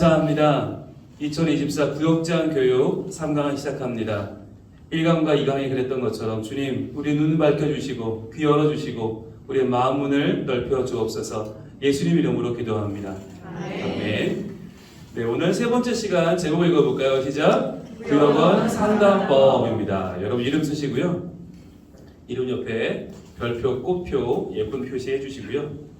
감사합니다. 2024 구역장 교육 3강을 시작합니다. 1강과 2강이 그랬던 것처럼 주님 우리 눈 밝혀주시고 귀 열어주시고 우리의 마음 문을 넓혀 주옵소서. 예수님 이름으로 기도합니다. 아멘. 네, 오늘 세 번째 시간 제목 읽어볼까요? 시작. 구역원 상담법입니다. 여러분 이름 쓰시고요. 이름 옆에 별표, 꽃표, 예쁜 표시해 주시고요.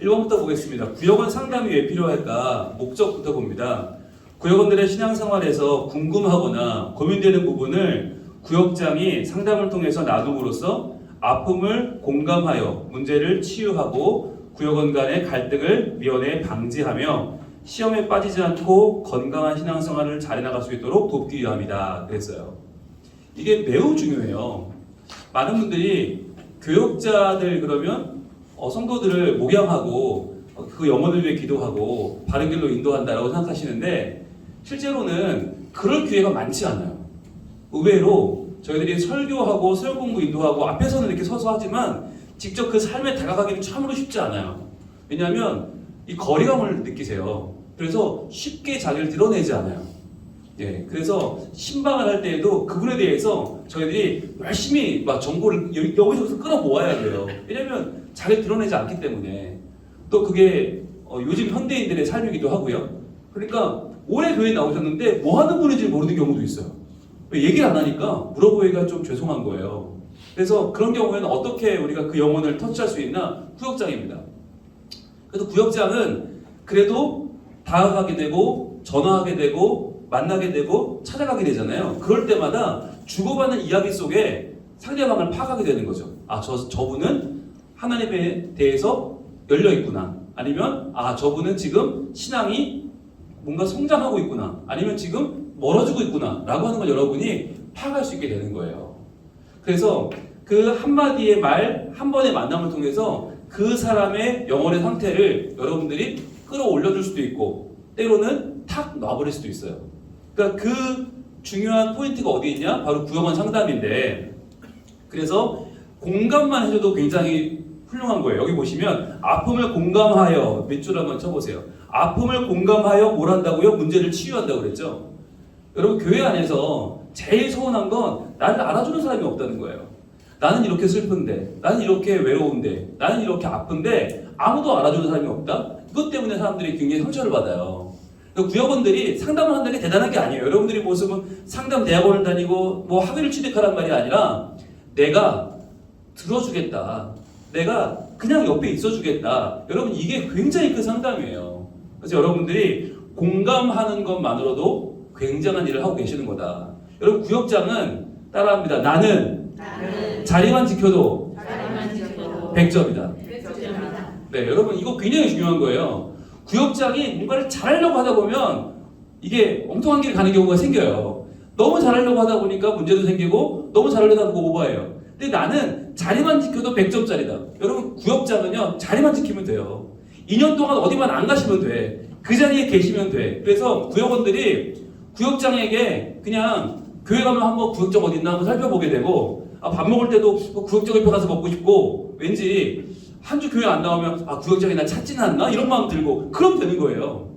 1번부터 보겠습니다. 구역원 상담이 왜 필요할까? 목적부터 봅니다. 구역원들의 신앙생활에서 궁금하거나 고민되는 부분을 구역장이 상담을 통해서 나눔으로써 아픔을 공감하여 문제를 치유하고 구역원 간의 갈등을 미연에 방지하며 시험에 빠지지 않고 건강한 신앙생활을 잘 해나갈 수 있도록 돕기 위함이다. 그랬어요. 이게 매우 중요해요. 많은 분들이 교역자들 그러면 성도들을 목양하고 그 영혼을 위해 기도하고 바른 길로 인도한다라고 생각하시는데 실제로는 그럴 기회가 많지 않아요. 의외로 저희들이 설교하고 설교 공부 인도하고 앞에서는 이렇게 서서 하지만 직접 그 삶에 다가가기는 참으로 쉽지 않아요. 왜냐하면 이 거리감을 느끼세요. 그래서 쉽게 자기를 드러내지 않아요. 예, 그래서 신방을 할 때에도 그분에 대해서 저희들이 열심히 막 정보를 여기저기서 끌어모아야 돼요. 왜냐하면 자기를 드러내지 않기 때문에. 또 그게 요즘 현대인들의 삶이기도 하고요. 그러니까 오래 교회에 나오셨는데 뭐 하는 분인지 모르는 경우도 있어요. 왜 얘기를 안 하니까 물어보기가 좀 죄송한 거예요. 그래서 그런 경우에는 어떻게 우리가 그 영혼을 터치할 수 있나? 구역장입니다. 그래서 구역장은 그래도 다가가게 되고 전화하게 되고 만나게 되고 찾아가게 되잖아요. 그럴 때마다 주고받는 이야기 속에 상대방을 파악하게 되는 거죠. 아, 저분은 하나님에 대해서 열려 있구나. 아니면 저분은 지금 신앙이 뭔가 성장하고 있구나. 아니면 지금 멀어지고 있구나. 라고 하는 걸 여러분이 파악할 수 있게 되는 거예요. 그래서 그 한마디의 말, 한 번의 만남을 통해서 그 사람의 영혼의 상태를 여러분들이 끌어올려줄 수도 있고 때로는 탁 놔버릴 수도 있어요. 그러니까 그 중요한 포인트가 어디 있냐? 바로 구역원 상담인데, 그래서 공감만 해줘도 굉장히 훌륭한 거예요. 여기 보시면 아픔을 공감하여 몇 줄 한번 쳐보세요. 아픔을 공감하여 뭘 한다고요? 문제를 치유한다고 그랬죠. 여러분 교회 안에서 제일 서운한 건 나를 알아주는 사람이 없다는 거예요. 나는 이렇게 슬픈데, 나는 이렇게 외로운데, 나는 이렇게 아픈데 아무도 알아주는 사람이 없다? 이것 때문에 사람들이 굉장히 상처를 받아요. 구역원들이 상담을 한다는 게 대단한 게 아니에요. 여러분들이 모습은 상담 대학원을 다니고 뭐 학위를 취득하란 말이 아니라 내가 들어주겠다. 내가 그냥 옆에 있어주겠다. 여러분 이게 굉장히 큰 상담이에요. 그래서 여러분들이 공감하는 것만으로도 굉장한 일을 하고 계시는 거다. 여러분 구역장은 따라합니다. 나는 자리만 지켜도 100점이다. 네, 여러분 이거 굉장히 중요한 거예요. 구역장이 뭔가를 잘하려고 하다 보면 이게 엉뚱한 길 가는 경우가 생겨요. 너무 잘하려고 하다 보니까 문제도 생기고 너무 잘하려다 보고 오버해요. 근데 나는 자리만 지켜도 100점짜리다. 여러분 구역장은요 자리만 지키면 돼요. 2년 동안 어디만 안 가시면 돼. 그 자리에 계시면 돼. 그래서 구역원들이 구역장에게 그냥 교회 가면 한번 구역장 어디 있나 한번 살펴보게 되고 밥 먹을 때도 구역장 옆에 가서 먹고 싶고 왠지 한 주 교회 안 나오면 구역장이 나 찾지는 않나? 이런 마음 들고 그럼 되는 거예요.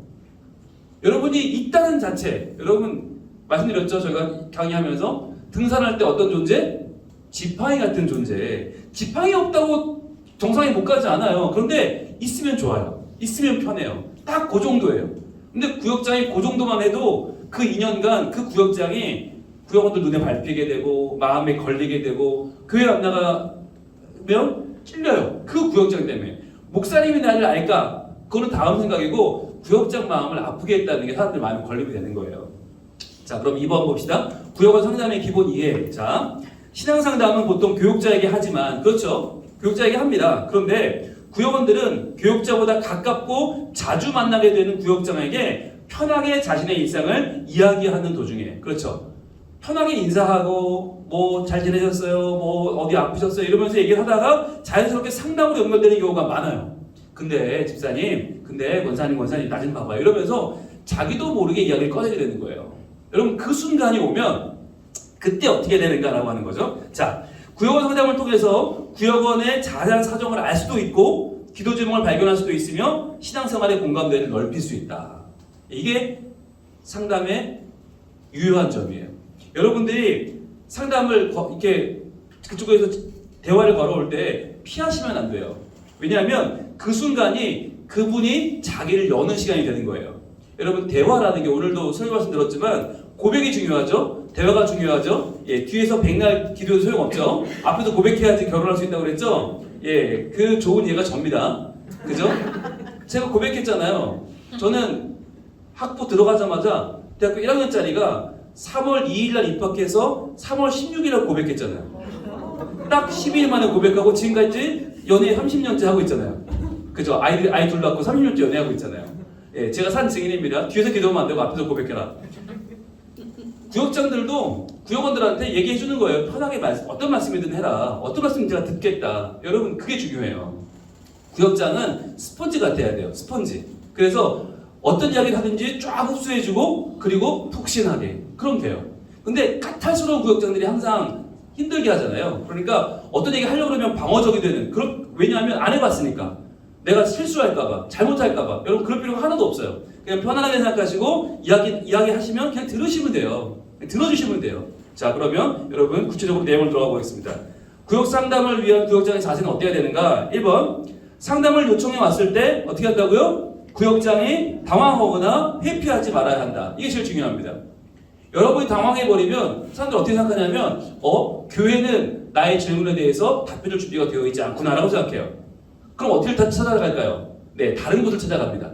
여러분이 있다는 자체, 여러분 말씀드렸죠? 저희가 강의하면서 등산할 때 어떤 존재? 지팡이 같은 존재. 지팡이 없다고 정상에 못 가지 않아요. 그런데 있으면 좋아요. 있으면 편해요. 딱 그 정도예요. 근데 구역장이 그 정도만 해도 그 2년간 그 구역장이 구역원들 눈에 밟히게 되고 마음에 걸리게 되고 교회 안 나가면 찔려요. 그 구역장 때문에. 목사님이 나를 알까? 그거는 다음 생각이고 구역장 마음을 아프게 했다는 게 사람들 마음에 걸리게 되는 거예요. 자, 그럼 2번 봅시다. 구역원 상담의 기본 이해. 자, 신앙상담은 보통 교육자에게 하지만, 그렇죠? 교육자에게 합니다. 그런데 구역원들은 교육자보다 가깝고 자주 만나게 되는 구역장에게 편하게 자신의 일상을 이야기하는 도중에, 그렇죠? 편하게 인사하고 뭐 잘 지내셨어요? 뭐 어디 아프셨어요? 이러면서 얘기를 하다가 자연스럽게 상담으로 연결되는 경우가 많아요. 근데 집사님, 근데 권사님 나 좀 봐봐요. 이러면서 자기도 모르게 이야기를 꺼내게 되는 거예요. 여러분 그 순간이 오면 그때 어떻게 되는가라고 하는 거죠. 자, 구역원 상담을 통해서 구역원의 자세한 사정을 알 수도 있고 기도 제목을 발견할 수도 있으며 신앙생활의 공감대를 넓힐 수 있다. 이게 상담의 유효한 점이에요. 여러분들이 상담을 이렇게 그쪽에서 대화를 걸어올 때 피하시면 안 돼요. 왜냐하면 그 순간이 그분이 자기를 여는 시간이 되는 거예요. 여러분 대화라는 게 오늘도 설교 말씀 들었지만 고백이 중요하죠. 대화가 중요하죠. 예, 뒤에서 백날 기도해도 소용없죠. 앞에서 고백해야지 결혼할 수 있다고 그랬죠. 예, 그 좋은 예가 접니다. 그죠? 제가 고백했잖아요. 저는 학부 들어가자마자 대학교 1학년짜리가 3월 2일날 입학해서 3월 16일날 고백했잖아요. 딱 12일 만에 고백하고 지금까지 연애 30년째 하고 있잖아요. 그죠? 아이 둘 낳고 30년째 연애하고 있잖아요. 예, 제가 산 증인입니다. 뒤에서 기도하면 안 되고 앞에서 고백해라. 구역장들도 구역원들한테 얘기해 주는 거예요. 편하게 어떤 말씀이든 해라. 어떤 말씀 제가 듣겠다. 여러분 그게 중요해요. 구역장은 스펀지 같아야 돼요. 스펀지. 그래서 어떤 이야기를 하든지 쫙 흡수해주고 그리고 푹신하게. 그럼 돼요. 근데 까탈스러운 구역장들이 항상 힘들게 하잖아요. 그러니까 어떤 얘기 하려고 그러면 방어적이 되는. 왜냐하면 안 해봤으니까. 내가 실수할까봐, 잘못할까봐. 여러분 그럴 필요가 하나도 없어요. 그냥 편안하게 생각하시고 이야기 하시면 그냥 들으시면 돼요. 들어주시면 돼요. 자, 그러면 여러분 구체적으로 내용을 들어가 보겠습니다. 구역 상담을 위한 구역장의 자세는 어때야 되는가? 1번, 상담을 요청해 왔을 때 어떻게 한다고요? 구역장이 당황하거나 회피하지 말아야 한다. 이게 제일 중요합니다. 여러분이 당황해버리면 사람들 어떻게 생각하냐면 교회는 나의 질문에 대해서 답변을 준비가 되어 있지 않구나라고 생각해요. 그럼 어떻게 찾아갈까요? 네, 다른 곳을 찾아갑니다.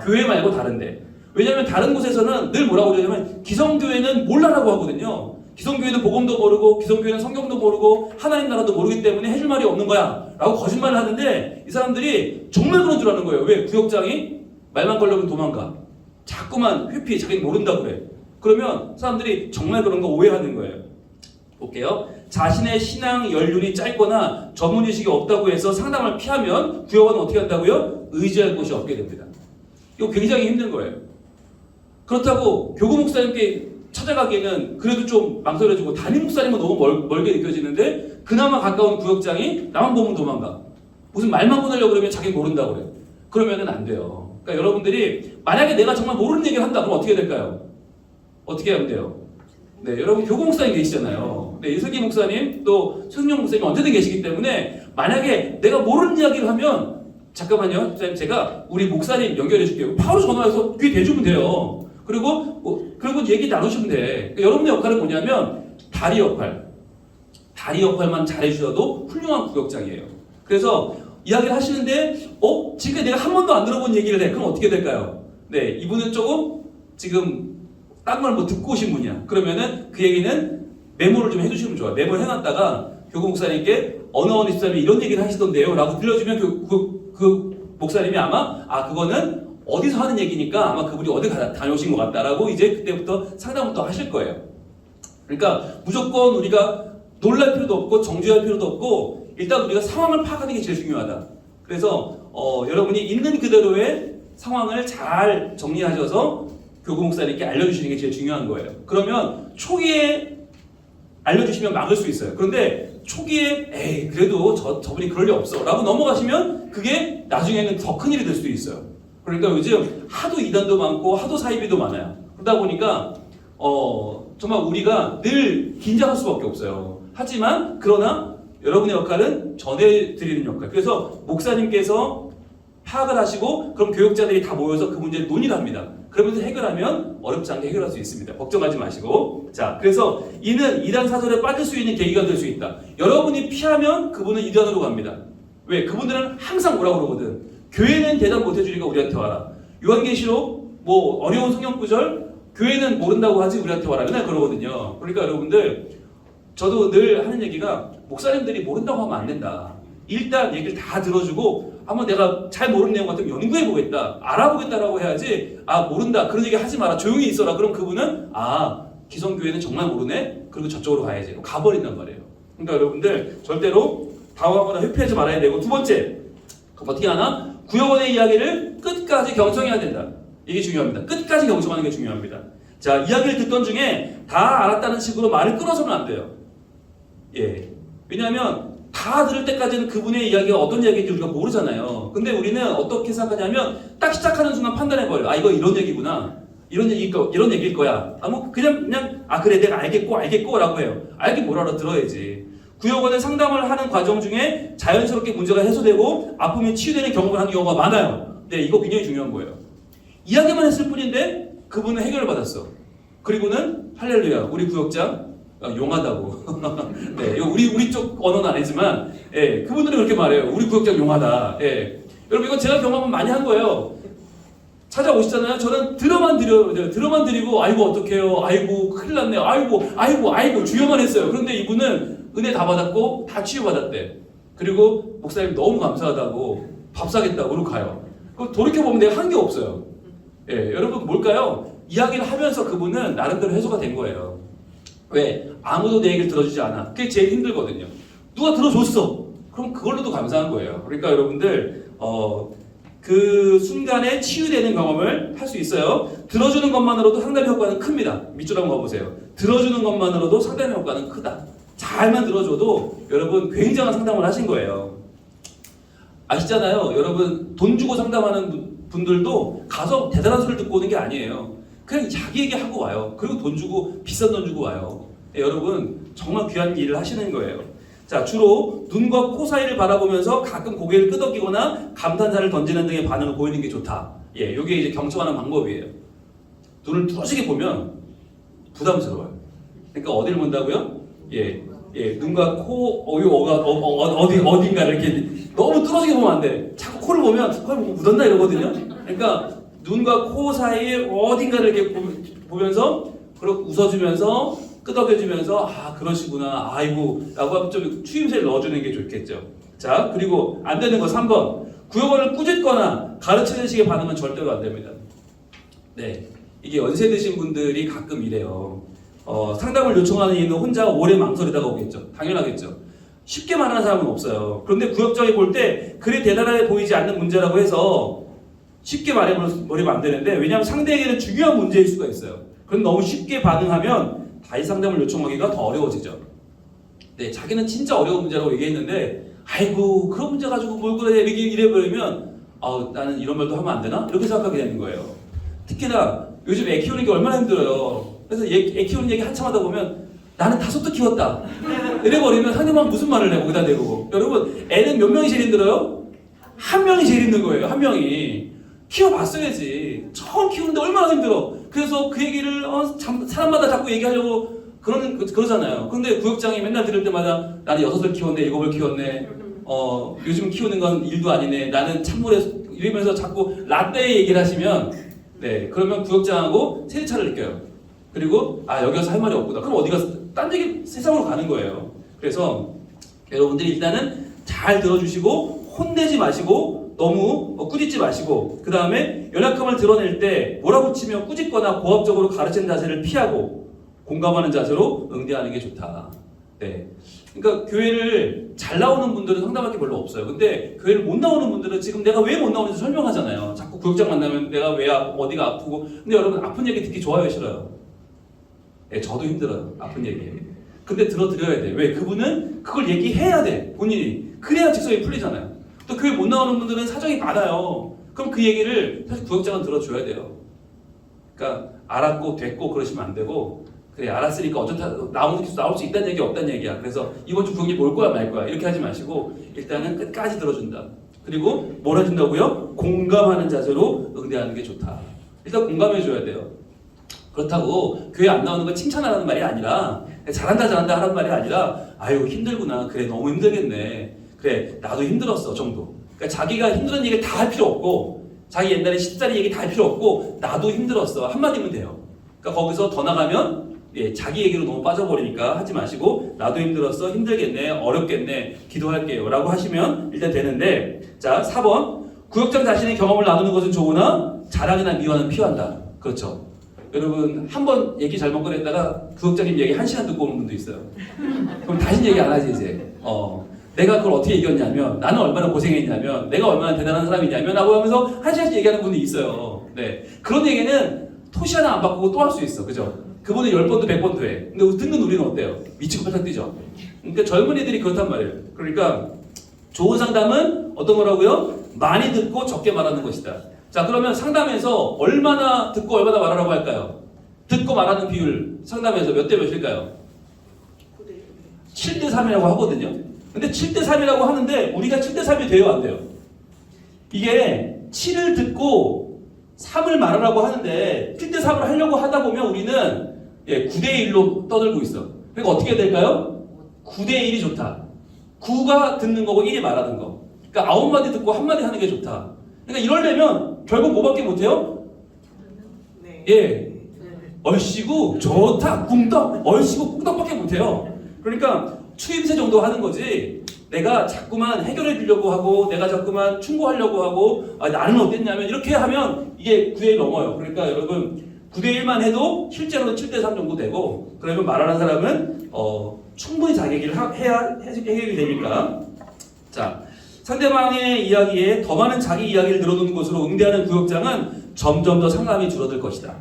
교회 말고 다른데. 왜냐하면 다른 곳에서는 늘 뭐라고 그러냐면 기성교회는 몰라라고 하거든요. 기성교회는 복음도 모르고 기성교회는 성경도 모르고 하나님 나라도 모르기 때문에 해줄 말이 없는 거야 라고 거짓말을 하는데 이 사람들이 정말 그런 줄 아는 거예요. 왜? 구역장이 말만 걸려면 도망가. 자꾸만 회피해. 자기는 모른다고 그래. 그러면 사람들이 정말 그런 거 오해하는 거예요. 볼게요. 자신의 신앙 연륜이 짧거나 전문의식이 없다고 해서 상담을 피하면 구역원은 어떻게 한다고요? 의지할 곳이 없게 됩니다. 이거 굉장히 힘든 거예요. 그렇다고 교구 목사님께 찾아가기에는 그래도 좀 망설여지고 담임 목사님은 너무 멀게 느껴지는데 그나마 가까운 구역장이 나만 보면 도망가. 무슨 말만 꺼내려고 그러면 자기는 모른다고 그래요. 그러면은 안 돼요. 그러니까 여러분들이 만약에 내가 정말 모르는 얘기를 한다 그럼 어떻게 될까요? 어떻게 하면 돼요? 네, 여러분 교구 목사님 계시잖아요. 네, 이슬기 목사님 또 최승용 목사님 언제든 계시기 때문에 만약에 내가 모르는 이야기를 하면 잠깐만요, 목사님 제가 우리 목사님 연결해 줄게요. 바로 전화해서 귀에 대주면 돼요. 그리고 얘기 나누시면 돼. 그러니까 여러분의 역할은 뭐냐면 다리 역할만 잘해주셔도 훌륭한 구역장이에요. 그래서 이야기를 하시는데 지금 내가 한 번도 안 들어본 얘기를 해. 그럼 어떻게 될까요? 네, 이분은 조금 지금 딴 걸 뭐 듣고 오신 분이야. 그러면은 그 얘기는 메모를 좀 해주시면 좋아요. 메모를 해놨다가 교구 목사님께 어느 집사님이 이런 얘기를 하시던데요 라고 들려주면 그 목사님이 아마 그거는 어디서 하는 얘기니까 아마 그분이 어디 다녀오신 것 같다라고 이제 그때부터 상담부터 하실 거예요. 그러니까 무조건 우리가 놀랄 필요도 없고 정죄할 필요도 없고 일단 우리가 상황을 파악하는 게 제일 중요하다. 그래서 여러분이 있는 그대로의 상황을 잘 정리하셔서 교구 목사님께 알려주시는 게 제일 중요한 거예요. 그러면 초기에 알려주시면 막을 수 있어요. 그런데 초기에 그래도 저분이 그럴 리 없어 라고 넘어가시면 그게 나중에는 더 큰일이 될 수도 있어요. 그러니까 요즘 하도 이단도 많고 하도 사이비도 많아요. 그러다 보니까 정말 우리가 늘 긴장할 수밖에 없어요. 하지만 그러나 여러분의 역할은 전해드리는 역할. 그래서 목사님께서 파악을 하시고 그럼 교역자들이 다 모여서 그 문제를 논의를 합니다. 그러면서 해결하면 어렵지 않게 해결할 수 있습니다. 걱정하지 마시고. 자, 그래서 이는 이단 사설에 빠질 수 있는 계기가 될 수 있다. 여러분이 피하면 그분은 이단으로 갑니다. 왜? 그분들은 항상 뭐라고 그러거든. 교회는 대답 못 해주니까 우리한테 와라. 요한계시록 어려운 성경 구절 교회는 모른다고 하지 우리한테 와라. 맨날 그러거든요. 그러니까 여러분들 저도 늘 하는 얘기가 목사님들이 모른다고 하면 안 된다. 일단 얘기를 다 들어주고 한번 내가 잘 모르는 내용 같으면 연구해보겠다. 알아보겠다라고 해야지 모른다. 그런 얘기 하지 마라. 조용히 있어라. 그럼 그분은 기성교회는 정말 모르네? 그리고 저쪽으로 가야지. 가버린단 말이에요. 그러니까 여러분들 절대로 당황하거나 회피하지 말아야 되고 두 번째 어떻게 하나? 구역원의 이야기를 끝까지 경청해야 된다. 이게 중요합니다. 끝까지 경청하는 게 중요합니다. 자, 이야기를 듣던 중에 다 알았다는 식으로 말을 끊어서는 안 돼요. 예. 왜냐하면 다 들을 때까지는 그분의 이야기가 어떤 이야기인지 우리가 모르잖아요. 근데 우리는 어떻게 생각하냐면 딱 시작하는 순간 판단해버려요. 아, 이거 이런 얘기구나. 이런 얘기일 거야. 아, 뭐 그냥 아, 그래, 내가 알겠고라고 해요. 알긴 뭘 알아, 들어야지. 구역원은 상담을 하는 과정 중에 자연스럽게 문제가 해소되고 아픔이 치유되는 경험을 하는 경우가 많아요. 네, 이거 굉장히 중요한 거예요. 이야기만 했을 뿐인데 그분은 해결을 받았어. 그리고는 할렐루야, 우리 구역장 용하다고. 네, 이거 우리 쪽 언어는 아니지만, 예, 그분들이 그렇게 말해요. 우리 구역장 용하다. 예. 여러분, 이거 제가 경험은 많이 한 거예요. 찾아오시잖아요. 저는 들어만 드리고, 아이고, 어떡해요. 아이고, 큰일 났네요. 아이고, 주여만 했어요. 그런데 이분은 은혜 다 받았고, 다 치유받았대. 그리고 목사님 너무 감사하다고, 밥 사겠다고, 그러고 가요. 그럼 돌이켜보면 내가 한 게 없어요. 예, 여러분, 뭘까요? 이야기를 하면서 그분은 나름대로 해소가 된 거예요. 왜? 아무도 내 얘기를 들어주지 않아. 그게 제일 힘들거든요. 누가 들어줬어. 그럼 그걸로도 감사한 거예요. 그러니까 여러분들, 그 순간에 치유되는 경험을 할 수 있어요. 들어주는 것만으로도 상담 효과는 큽니다. 밑줄 한번 가보세요. 들어주는 것만으로도 상담 효과는 크다. 잘만 들어줘도 여러분 굉장한 상담을 하신 거예요. 아시잖아요. 여러분 돈 주고 상담하는 분들도 가서 대단한 소리를 듣고 오는 게 아니에요. 그냥 자기 얘기하고 와요. 그리고 돈 주고 비싼 돈 주고 와요. 네, 여러분 정말 귀한 일을 하시는 거예요. 자, 주로 눈과 코 사이를 바라보면서 가끔 고개를 끄덕이거나 감탄사를 던지는 등의 반응을 보이는 게 좋다. 예, 이게 이제 경청하는 방법이에요. 눈을 뚫어지게 보면 부담스러워요. 그러니까 어디를 본다고요? 예, 눈과 코, 어딘가를 이렇게 너무 뚫어지게 보면 안 돼. 자꾸 코를 보면 코에 뭐 묻었나 이러거든요. 그러니까 눈과 코 사이에 어딘가를 이렇게 보면서 그렇게 웃어주면서 끄덕여주면서 아, 그러시구나, 아이고 라고 하면 좀 추임새를 넣어주는 게 좋겠죠. 자, 그리고 안 되는 거 3번, 구역어를 꾸짖거나 가르치는 식의 반응은 절대로 안 됩니다. 네, 이게 연세 드신 분들이 가끔 이래요. 상담을 요청하는 이유는 혼자 오래 망설이다가 오겠죠. 당연하겠죠. 쉽게 말하는 사람은 없어요. 그런데 구역장이 볼 때 그리 대단해 보이지 않는 문제라고 해서 쉽게 말해버리면 안 되는데, 왜냐하면 상대에게는 중요한 문제일 수가 있어요. 그럼 너무 쉽게 반응하면 다시 상담을 요청하기가 더 어려워지죠. 네, 자기는 진짜 어려운 문제라고 얘기했는데 아이고 그런 문제 가지고 뭘 그래 이래버리면 나는 이런 말도 하면 안 되나? 이렇게 생각하게 되는 거예요. 특히나 요즘 애 키우는 게 얼마나 힘들어요. 그래서 애 키우는 얘기 한참 하다 보면 나는 5도 키웠다 이래버리면 상대방 무슨 말을 해 거기다 대고. 여러분, 애는 몇 명이 제일 힘들어요? 한 명이 제일 힘든 거예요. 한 명이. 키워봤어야지. 처음 키우는데 얼마나 힘들어. 그래서 그 얘기를 사람마다 자꾸 얘기하려고 그러잖아요. 근데 구역장이 맨날 들을 때마다 나는 6을 키웠네, 7을 키웠네, 요즘 키우는 건 일도 아니네, 나는 찬물에 이러면서 자꾸 라떼 얘기를 하시면, 네, 그러면 구역장하고 세대차를 느껴요. 그리고 여기 와서 할 말이 없구나. 그럼 어디 가서 딴 얘기 세상으로 가는 거예요. 그래서 여러분들이 일단은 잘 들어주시고 혼내지 마시고 너무 꾸짖지 마시고, 그 다음에 연약함을 드러낼 때 몰아붙이며 꾸짖거나 고압적으로 가르치는 자세를 피하고 공감하는 자세로 응대하는 게 좋다. 네. 그러니까 교회를 잘 나오는 분들은 상담할 게 별로 없어요. 근데 교회를 못 나오는 분들은 지금 내가 왜 못 나오는지 설명하잖아요. 자꾸 구역장 만나면 내가 왜 어디가 아프고. 근데 여러분, 아픈 얘기 듣기 좋아요, 싫어요? 네, 저도 힘들어요. 아픈 얘기. 근데 들어드려야 돼. 왜? 그분은 그걸 얘기해야 돼. 본인이. 그래야 직성이 풀리잖아요. 또 교회 못 나오는 분들은 사정이 많아요. 그럼 그 얘기를 사실 구역장은 들어줘야 돼요. 그러니까 알았고 됐고 그러시면 안 되고, 그래 알았으니까 어쩌다 나올 수 있다는 얘기 없다는 얘기야. 그래서 이번 주 구역이 올 거야 말 거야 이렇게 하지 마시고 일단은 끝까지 들어준다. 그리고 뭘 해준다고요? 공감하는 자세로 응대하는 게 좋다. 일단 공감해줘야 돼요. 그렇다고 교회 안 나오는 건 칭찬하라는 말이 아니라, 잘한다 하라는 말이 아니라, 아유 힘들구나, 그래 너무 힘들겠네, 그래 나도 힘들었어 정도. 그러니까 자기가 힘든 얘기를 다 할 필요 없고, 자기 옛날에 10살이 얘기 다 할 필요 없고, 나도 힘들었어 한마디면 돼요. 그러니까 거기서 더 나가면 자기 얘기로 너무 빠져버리니까 하지 마시고, 나도 힘들었어, 힘들겠네, 어렵겠네, 기도할게요 라고 하시면 일단 되는데, 자 4번, 구역장 자신의 경험을 나누는 것은 좋으나 자랑이나 미화는 피한다. 그렇죠. 여러분, 한 번 얘기 잘못 꺼냈다가 구역장님 얘기 1시간 듣고 오는 분도 있어요. 그럼 다시 얘기 안 하지 이제. 내가 그걸 어떻게 이겼냐면, 나는 얼마나 고생했냐면, 내가 얼마나 대단한 사람이냐면 하고 하면서 1시간씩 얘기하는 분이 있어요. 네, 그런 얘기는 토시 하나 안 바꾸고 또 할 수 있어. 그죠? 그분은 10번도 100번도 해. 근데 듣는 우리는 어때요? 미치고 팔짝 뛰죠? 그러니까 젊은이들이 그렇단 말이에요. 그러니까 좋은 상담은 어떤 거라고요? 많이 듣고 적게 말하는 것이다. 자, 그러면 상담에서 얼마나 듣고 얼마나 말하라고 할까요? 듣고 말하는 비율 상담에서 몇 대 몇일까요? 7대 3이라고 하거든요. 근데 7대 3이라고 하는데 우리가 7대 3이 돼요, 안 돼요? 이게 7을 듣고 3을 말하라고 하는데 7대 3을 하려고 하다 보면 우리는 9대 1로 떠들고 있어. 그러니까 어떻게 해야 될까요? 9대 1이 좋다. 9가 듣는 거고 1이 말하는 거. 그러니까 9마디 듣고 1마디 하는 게 좋다. 그러니까 이러려면 결국 뭐밖에 못해요? 얼씨구 좋다 꿍떡 얼씨구 꿍떡밖에 못해요. 그러니까 추임새 정도 하는 거지 내가 자꾸만 해결해 주려고 하고 내가 자꾸만 충고하려고 하고 나는 어땠냐면 이렇게 하면 이게 9대 1 넘어요. 그러니까 여러분 9대 1만 해도 실제로는 7대 3 정도 되고 그러면 말하는 사람은 충분히 자기 얘기를 해야 해결이 되니까. 자, 상대방의 이야기에 더 많은 자기 이야기를 늘어놓는 것으로 응대하는 구역장은 점점 더 상담이 줄어들 것이다.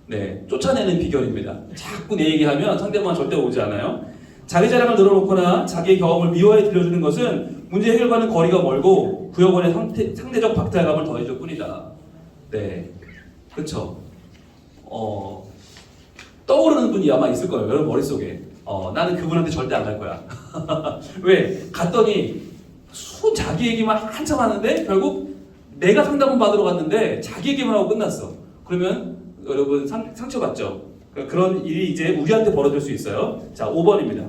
네, 쫓아내는 비결입니다. 자꾸 내 얘기하면 상대방은 절대 오지 않아요. 자기 자랑을 늘어놓거나 자기의 경험을 미화해 들려주는 것은 문제 해결과는 거리가 멀고 구역원의 상대적 박탈감을 더해줄 뿐이다. 네, 그렇죠. 떠오르는 분이 아마 있을 거예요. 여러분 머릿속에. 나는 그분한테 절대 안 갈 거야. 왜? 갔더니 자기 얘기만 한참 하는데 결국 내가 상담을 받으러 갔는데 자기 얘기만 하고 끝났어. 그러면 여러분 상처받죠? 그런 일이 이제 우리한테 벌어질 수 있어요. 자, 5번입니다.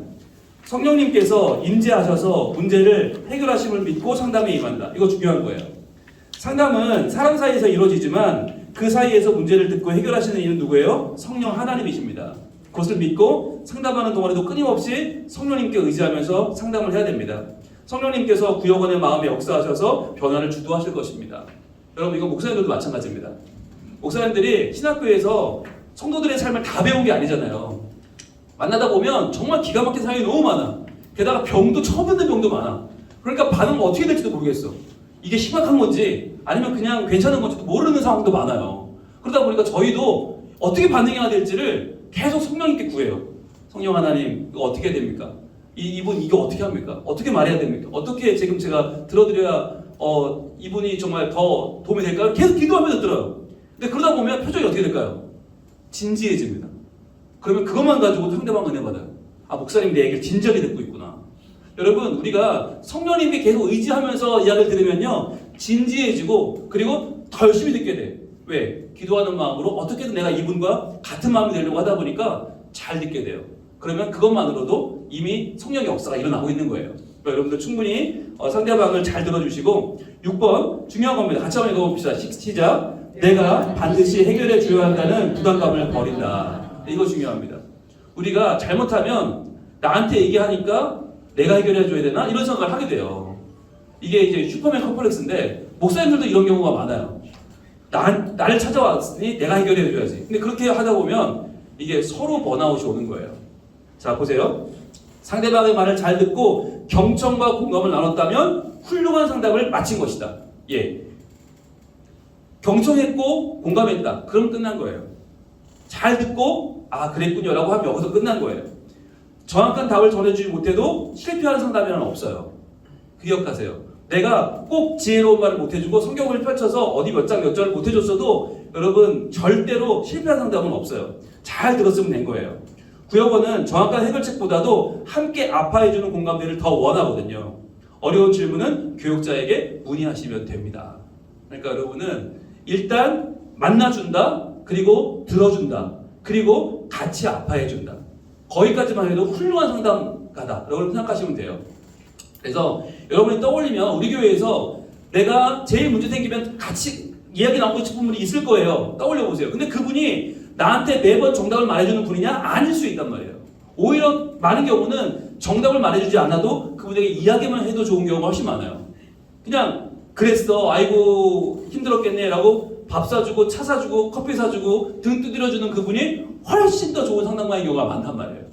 성령님께서 인지하셔서 문제를 해결하심을 믿고 상담에 임한다. 이거 중요한 거예요. 상담은 사람 사이에서 이루어지지만 그 사이에서 문제를 듣고 해결하시는 이는 누구예요? 성령 하나님이십니다. 그것을 믿고 상담하는 동안에도 끊임없이 성령님께 의지하면서 상담을 해야 됩니다. 성령님께서 구역원의 마음에 역사하셔서 변화를 주도하실 것입니다. 여러분 이거 목사님들도 마찬가지입니다. 목사님들이 신학교에서 성도들의 삶을 다 배운 게 아니잖아요. 만나다 보면 정말 기가 막힌 상황이 너무 많아. 게다가 병도 처음 듣는 병도 많아. 그러니까 반응은 어떻게 될지도 모르겠어. 이게 심각한 건지 아니면 그냥 괜찮은 건지도 모르는 상황도 많아요. 그러다 보니까 저희도 어떻게 반응해야 될지를 계속 성령님께 구해요. 성령 하나님 이거 어떻게 됩니까? 이분 이거 어떻게 합니까? 어떻게 말해야 됩니까? 어떻게 지금 제가 들어드려야 이분이 정말 더 도움이 될까요? 계속 기도하면서 들어요. 근데 그러다 보면 표정이 어떻게 될까요? 진지해집니다. 그러면 그것만 가지고 상대방 은혜 받아요. 아, 목사님 내 얘기를 진지하게 듣고 있구나. 여러분 우리가 성령님께 계속 의지하면서 이야기를 들으면요 진지해지고 그리고 더 열심히 듣게 돼. 왜? 기도하는 마음으로 어떻게든 내가 이분과 같은 마음이 되려고 하다 보니까 잘 듣게 돼요. 그러면 그것만으로도 이미 성령의 역사가 일어나고 있는 거예요. 그러니까 여러분들 충분히 상대방을 잘 들어주시고 6번 중요한 겁니다. 같이 한번 읽어봅시다. 시작. 내가 반드시 해결해 줘야 한다는 부담감을 버린다. 이거 중요합니다. 우리가 잘못하면 나한테 얘기하니까 내가 해결해 줘야 되나? 이런 생각을 하게 돼요. 이게 이제 슈퍼맨 컴플렉스인데 목사님들도 이런 경우가 많아요. 나를 찾아왔으니 내가 해결해 줘야지. 근데 그렇게 하다 보면 이게 서로 번아웃이 오는 거예요. 자, 보세요. 상대방의 말을 잘 듣고 경청과 공감을 나눴다면 훌륭한 상담을 마친 것이다. 예. 경청했고 공감했다. 그럼 끝난 거예요. 잘 듣고 아 그랬군요 라고 하면 여기서 끝난 거예요. 정확한 답을 전해주지 못해도 실패하는 상담이란 없어요. 기억하세요. 내가 꼭 지혜로운 말을 못해주고 성경을 펼쳐서 어디 몇 장 몇 절을 못해줬어도 여러분 절대로 실패한 상담은 없어요. 잘 들었으면 된 거예요. 구역원은 정확한 해결책보다도 함께 아파해주는 공감대를 더 원하거든요. 어려운 질문은 교육자에게 문의하시면 됩니다. 그러니까 여러분은 일단 만나준다, 그리고 들어준다, 그리고 같이 아파해준다. 거기까지만 해도 훌륭한 상담가다 라고 생각하시면 돼요. 그래서 여러분이 떠올리면 우리 교회에서 내가 제일 문제 생기면 같이 이야기 나누고 싶은 분이 있을 거예요. 떠올려 보세요. 근데 그분이 나한테 매번 정답을 말해주는 분이냐? 아닐 수 있단 말이에요. 오히려 많은 경우는 정답을 말해주지 않아도 그분에게 이야기만 해도 좋은 경우가 훨씬 많아요. 그냥 그랬어 아이고 힘들었겠네 라고 밥 사주고 차 사주고 커피 사주고 등 두드려주는 그분이 훨씬 더 좋은 상담가의 경우가 많단 말이에요.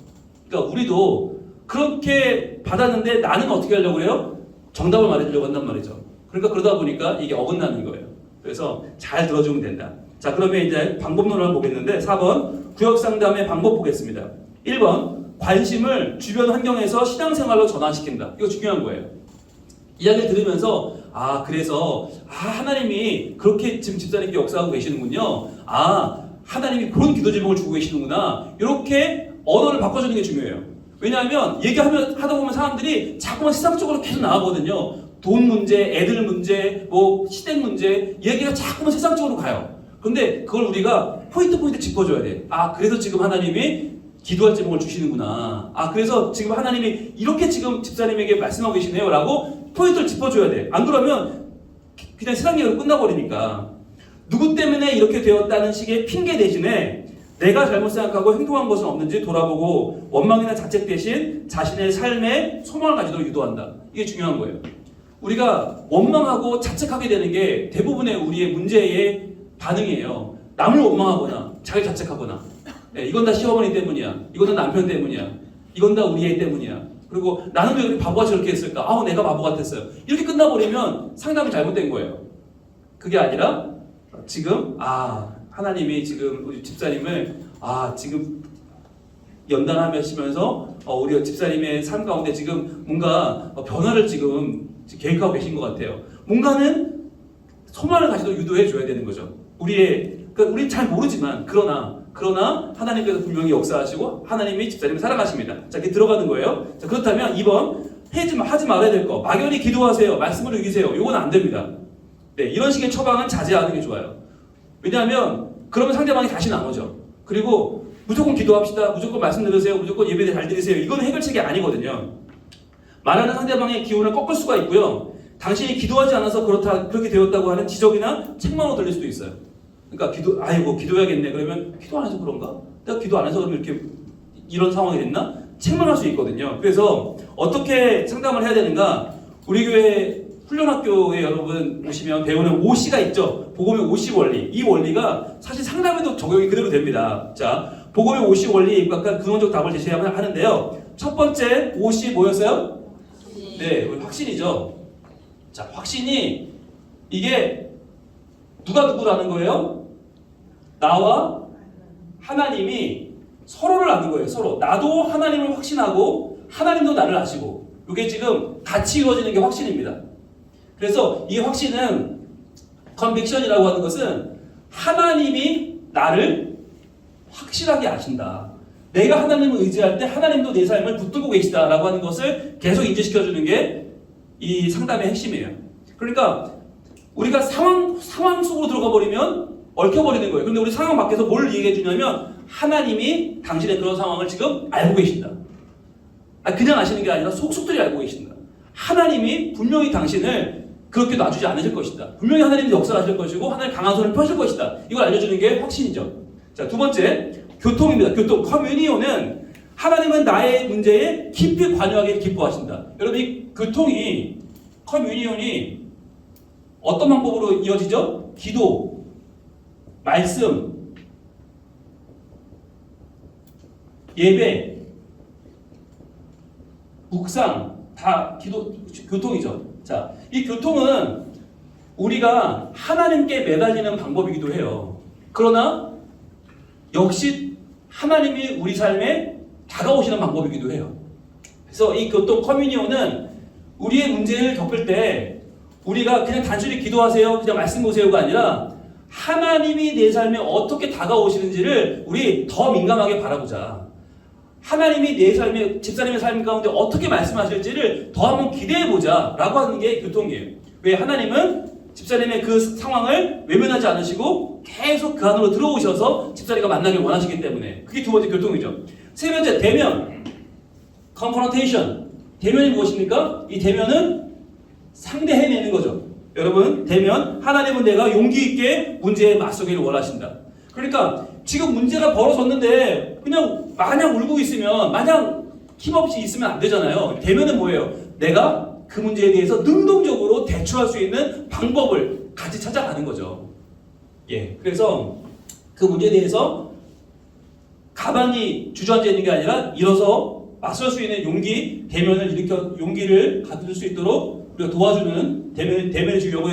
그러니까 우리도 그렇게 받았는데 나는 어떻게 하려고 해요? 정답을 말해주려고 한단 말이죠. 그러니까 그러다 보니까 이게 어긋나는 거예요. 그래서 잘 들어주면 된다. 자, 그러면 이제 방법론을 보겠는데 4번 구역상담의 방법 보겠습니다. 1번 관심을 주변 환경에서 신앙생활로 전환시킨다. 이거 중요한 거예요. 이야기를 들으면서 그래서 하나님이 그렇게 지금 집사님께 역사하고 계시는군요. 하나님이 그런 기도 제목을 주고 계시는구나. 이렇게 언어를 바꿔주는 게 중요해요. 왜냐하면 하다 보면 사람들이 자꾸만 세상적으로 계속 나가거든요. 돈 문제, 애들 문제, 시댁 문제, 얘기가 자꾸만 세상적으로 가요. 그런데 그걸 우리가 포인트 짚어줘야 돼. 그래서 지금 하나님이 기도할 제목을 주시는구나. 그래서 지금 하나님이 이렇게 지금 집사님에게 말씀하고 계시네요. 라고 포인트를 짚어줘야 돼. 안 그러면 그냥 세상 얘기로 끝나버리니까. 누구 때문에 이렇게 되었다는 식의 핑계 대신에 내가 잘못 생각하고 행동한 것은 없는지 돌아보고 원망이나 자책 대신 자신의 삶에 소망을 가지도록 유도한다. 이게 중요한 거예요. 우리가 원망하고 자책하게 되는 게 대부분의 우리의 문제의 반응이에요. 남을 원망하거나 자기 자책하거나 이건 다 시어머니 때문이야. 이건 다 남편 때문이야. 이건 다 우리 애 때문이야. 그리고 나는 왜 그렇게 바보같이 저렇게 했을까? 내가 바보 같았어요. 이렇게 끝나버리면 상담이 잘못된 거예요. 그게 아니라 지금 하나님이 지금 우리 집사님을 지금 연단하시면서 우리 집사님의 삶 가운데 지금 뭔가 변화를 지금 계획하고 계신 것 같아요. 뭔가는 소망을 가지도록 유도해 줘야 되는 거죠. 우리는 잘 모르지만 그러나 하나님께서 분명히 역사하시고 하나님이 집사님을 사랑하십니다. 자, 이렇게 들어가는 거예요. 자, 그렇다면 2번 하지 말아야 될 거. 막연히 기도하세요. 말씀을 이기세요. 이건 안 됩니다. 네, 이런 식의 처방은 자제하는 게 좋아요. 왜냐하면 그러면 상대방이 다시 나오죠. 그리고 무조건 기도합시다. 무조건 말씀 들으세요. 무조건 예배 잘 드리세요. 이건 해결책이 아니거든요. 말하는 상대방의 기운을 꺾을 수가 있고요. 당신이 기도하지 않아서 그렇게 되었다고 하는 지적이나 책망으로 들릴 수도 있어요. 그러니까 기도해야겠네. 그러면 기도 안 해서 그런가? 내가 기도 안 해서 그러면 이렇게 이런 상황이 됐나? 책망할 수 있거든요. 그래서 어떻게 상담을 해야 되는가? 우리 교회 훈련학교에 여러분 보시면 배우는 OC가 있죠. 복음의 OC 원리. 이 원리가 사실 상담에도 적용이 그대로 됩니다. 자, 복음의 OC 원리 약간 근원적 답을 제시하는데요. 첫 번째 OC 뭐였어요? 네, 확신이죠. 자, 확신이 이게 누가 누구라는 거예요? 나와 하나님이 서로를 아는 거예요. 서로. 나도 하나님을 확신하고 하나님도 나를 아시고. 이게 지금 같이 이루어지는 게 확신입니다. 그래서 이 확신은 컨빅션이라고 하는 것은 하나님이 나를 확실하게 아신다. 내가 하나님을 의지할 때 하나님도 내 삶을 붙들고 계시다라고 하는 것을 계속 인지시켜주는 게 이 상담의 핵심이에요. 그러니까 우리가 상황 속으로 들어가 버리면 얽혀버리는 거예요. 그런데 우리 상황 밖에서 뭘 얘기해 주냐면 하나님이 당신의 그런 상황을 지금 알고 계신다. 그냥 아시는 게 아니라 속속들이 알고 계신다. 하나님이 분명히 당신을 그렇게 놔주지 않으실 것이다. 분명히 하나님이 역사하실 것이고 하나님 강한 손을 펴실 것이다. 이걸 알려주는 게 확신이죠. 자, 두 번째 교통입니다. 교통. 커뮤니온은 하나님은 나의 문제에 깊이 관여하기를 기뻐하신다. 여러분 이 교통이 커뮤니온이 어떤 방법으로 이어지죠? 기도, 말씀, 예배, 묵상 다 교통이죠. 자, 이 교통은 우리가 하나님께 매달리는 방법이기도 해요. 그러나 역시 하나님이 우리 삶에 다가오시는 방법이기도 해요. 그래서 이 교통 커뮤니온은 우리의 문제를 겪을 때 우리가 그냥 단순히 기도하세요, 그냥 말씀 보세요가 아니라 하나님이 내 삶에 어떻게 다가오시는지를 우리 더 민감하게 바라보자. 하나님이 내 삶에, 집사님의 삶 가운데 어떻게 말씀하실지를 더 한번 기대해보자 라고 하는 게 교통이에요. 왜? 하나님은 집사님의 그 상황을 외면하지 않으시고 계속 그 안으로 들어오셔서 집사님과 만나길 원하시기 때문에. 그게 두 번째 교통이죠. 세 번째 대면, confrontation. 대면이 무엇입니까? 이 대면은 상대해내는 거죠. 여러분, 대면, 하나님은 내가 용기 있게 문제에 맞서기를 원하신다. 그러니까 지금 문제가 벌어졌는데 그냥 마냥 울고 있으면, 마냥 힘없이 있으면 안 되잖아요. 대면은 뭐예요? 내가 그 문제에 대해서 능동적으로 대처할 수 있는 방법을 같이 찾아가는 거죠. 예, 그래서 그 문제에 대해서 가만히 주저앉아 있는 게 아니라 일어서 맞설 수 있는 용기를 가질 수 있도록 우리가 도와주는 대면을 주려고.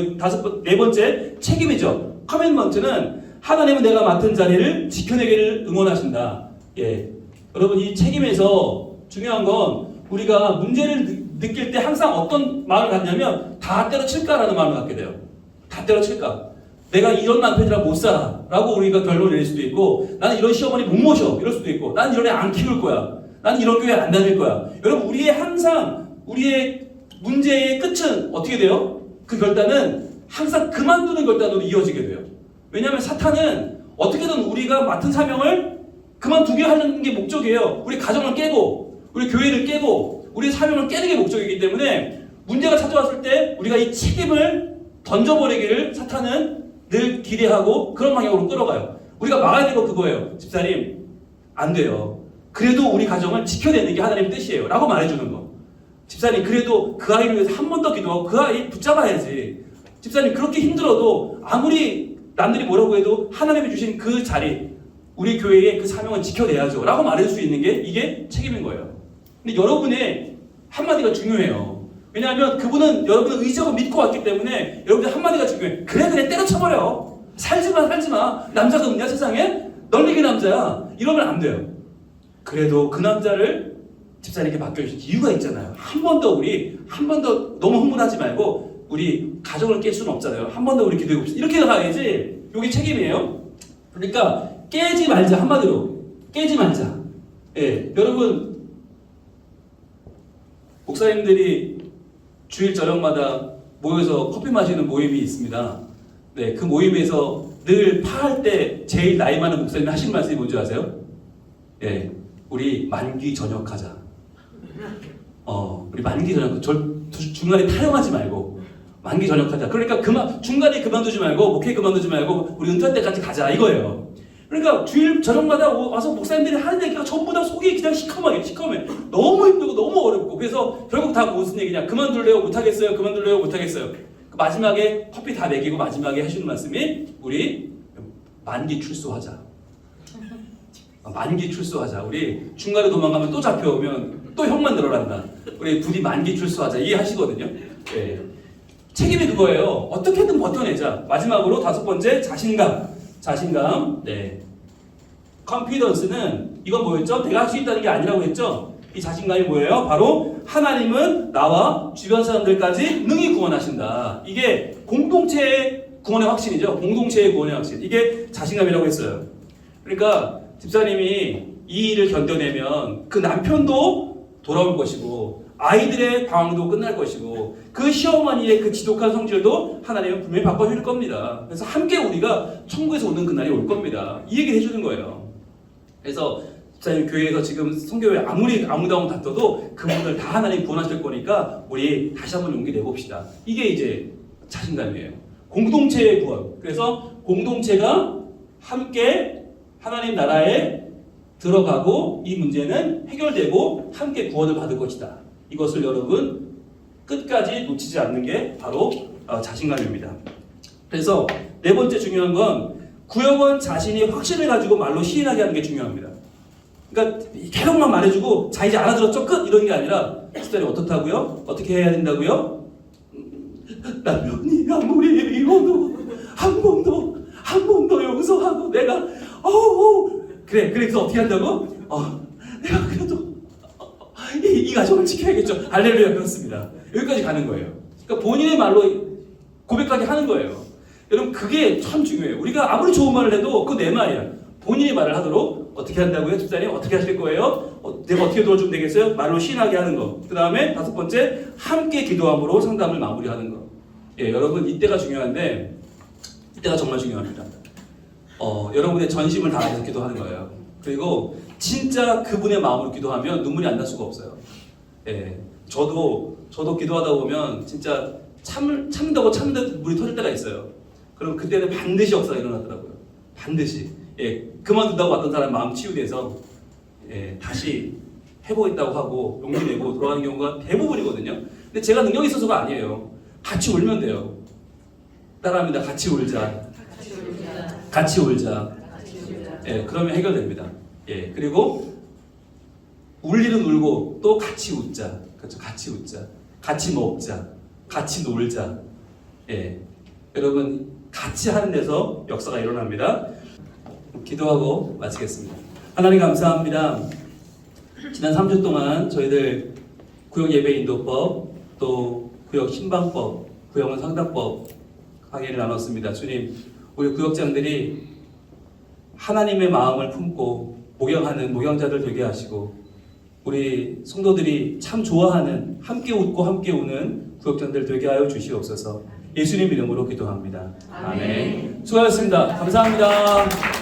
네 번째, 책임이죠. 커밋먼트는 하나님은 내가 맡은 자리를 지켜내기를 응원하신다. 예, 여러분, 이 책임에서 중요한 건 우리가 문제를 느낄 때 항상 어떤 마음을 갖냐면 다 때려칠까라는 마음을 갖게 돼요. 다 때려칠까? 내가 이런 남편이랑 못 살아 라고 우리가 결론을 내릴 수도 있고, 나는 이런 시어머니 못 모셔 이럴 수도 있고, 나는 이런 애 안 키울 거야, 나는 이런 교회 안 다닐 거야. 여러분, 우리의 문제의 끝은 어떻게 돼요? 그 결단은 항상 그만두는 결단으로 이어지게 돼요. 왜냐하면 사탄은 어떻게든 우리가 맡은 사명을 그만두게 하는 게 목적이에요. 우리 가정을 깨고, 우리 교회를 깨고, 우리 사명을 깨는 게 목적이기 때문에 문제가 찾아왔을 때 우리가 이 책임을 던져버리기를 사탄은 늘 기대하고 그런 방향으로 끌어가요. 우리가 막아야 되는 거 그거예요. 집사님, 안 돼요. 그래도 우리 가정을 지켜내는 게 하나님의 뜻이에요 라고 말해주는 거. 집사님, 그래도 그 아이를 위해서 한 번 더 기도하고 그 아이 붙잡아야지. 집사님, 그렇게 힘들어도 아무리 남들이 뭐라고 해도 하나님이 주신 그 자리, 우리 교회의 그 사명을 지켜내야죠 라고 말할 수 있는 게 이게 책임인 거예요. 근데 여러분의 한마디가 중요해요. 왜냐하면 그분은 여러분의 의지하고 믿고 왔기 때문에 여러분의 한마디가 중요해. 그래 때려쳐버려. 살지마. 남자가 없냐 세상에? 널리기 남자야. 이러면 안 돼요. 그래도 그 남자를 집사님께 맡겨주신 이유가 있잖아요. 한 번 더 너무 흥분하지 말고 우리 가정을 깰 수는 없잖아요. 한 번 더 우리 기도해 봅시다. 이렇게 가야지. 이게 책임이에요. 그러니까 깨지 말자. 한마디로 깨지 말자. 예, 여러분, 목사님들이 주일 저녁마다 모여서 커피 마시는 모임이 있습니다. 네, 그 모임에서 늘 파할 때 제일 나이 많은 목사님이 하시는 말씀이 뭔지 아세요? 예, 우리 만기 전역하자. 우리 만기 전역, 중간에 타령하지 말고 만기 전역하자. 그러니까 중간에 그만두지 말고, 목회 그만두지 말고 우리 은퇴할 때까지 가자 이거예요. 그러니까 주일 저녁마다 와서 목사님들이 하는 얘기가 전부 다 속이 그냥 시커매. 너무 힘들고 너무 어렵고, 그래서 결국 다 무슨 얘기냐? 그만둘래요? 못하겠어요? 그만둘래요? 못하겠어요? 마지막에 커피 다 먹이고 마지막에 하시는 말씀이 우리 만기 출소하자. 만기 출소하자. 우리 중간에 도망가면 또 잡혀오면 또 형만 늘어난다. 우리 부디 만기 출소하자. 이해하시거든요. 네. 책임이 그거예요. 어떻게든 버텨내자. 마지막으로 5번째, 자신감. 네. 컨피던스는 이건 뭐였죠? 내가 할 수 있다는 게 아니라고 했죠? 이 자신감이 뭐예요? 바로 하나님은 나와 주변 사람들까지 능히 구원하신다. 이게 공동체의 구원의 확신이죠. 공동체의 구원의 확신. 이게 자신감이라고 했어요. 그러니까 집사님이 이 일을 견뎌내면 그 남편도 돌아올 것이고, 아이들의 방황도 끝날 것이고, 그 시어머니의 그 지독한 성질도 하나님은 분명히 바꿔줄 겁니다. 그래서 함께 우리가 천국에서 오는 그날이 올 겁니다. 이 얘기를 해주는 거예요. 그래서 집사님, 교회에서 지금 성교회 아무리 아무다운 다퉈도 그분들 다 하나님 구원하실 거니까 우리 다시 한번 용기 내봅시다. 이게 이제 자신감이에요. 공동체의 구원. 그래서 공동체가 함께 하나님 나라에 들어가고 이 문제는 해결되고 함께 구원을 받을 것이다. 이것을 여러분 끝까지 놓치지 않는 게 바로 자신감입니다. 그래서 네 번째 중요한 건 구역원 자신이 확신을 가지고 말로 시인하게 하는 게 중요합니다. 그러니까 계속만 말해주고 자 이제 알아들었죠? 끝! 이런 게 아니라 집사님 어떻다고요? 어떻게 해야 된다고요? 남편이 아무리 미워도 한 번 더 용서하고 내가 그래서 어떻게 한다고? 내가 그래도 이 가정을 지켜야겠죠. 할렐루야. 그렇습니다. 여기까지 가는 거예요. 그러니까 본인의 말로 고백하게 하는 거예요. 여러분, 그게 참 중요해요. 우리가 아무리 좋은 말을 해도 그거 내 말이야. 본인이 말을 하도록 어떻게 한다고요? 집사님 어떻게 하실 거예요? 내가 어떻게 도와주면 되겠어요? 말로 시인하게 하는 거. 그 다음에 5번째, 함께 기도함으로 상담을 마무리하는 거. 예, 여러분, 이때가 중요한데, 이때가 정말 중요합니다. 여러분의 전심을 다해서 기도하는 거예요. 그리고 진짜 그분의 마음으로 기도하면 눈물이 안 날 수가 없어요. 예, 저도 기도하다 보면 진짜 참는다고 물이 터질 때가 있어요. 그럼 그때는 반드시 역사가 일어나더라고요. 반드시. 예, 그만둔다고 왔던 사람 마음 치유돼서 다시 해보겠다고 하고 용기 내고 돌아가는 경우가 대부분이거든요. 근데 제가 능력이 있어서가 아니에요. 같이 울면 돼요. 따라합니다. 같이 울자. 같이 울자. 예, 그러면 해결됩니다. 예, 그리고 울 일은 울고 또 같이 웃자. 그렇죠? 같이 웃자. 같이 먹자. 같이 놀자. 예, 여러분 같이 하는 데서 역사가 일어납니다. 기도하고 마치겠습니다. 하나님 감사합니다. 지난 3주 동안 저희들 구역 예배 인도법, 또 구역 신방법, 구역원 상담법 강의를 나눴습니다. 주님, 우리 구역장들이 하나님의 마음을 품고 목양하는 목양자들 되게 하시고, 우리 성도들이 참 좋아하는, 함께 웃고 함께 우는 구역장들 되게 하여 주시옵소서. 예수님 이름으로 기도합니다. 아멘. 수고하셨습니다. 감사합니다.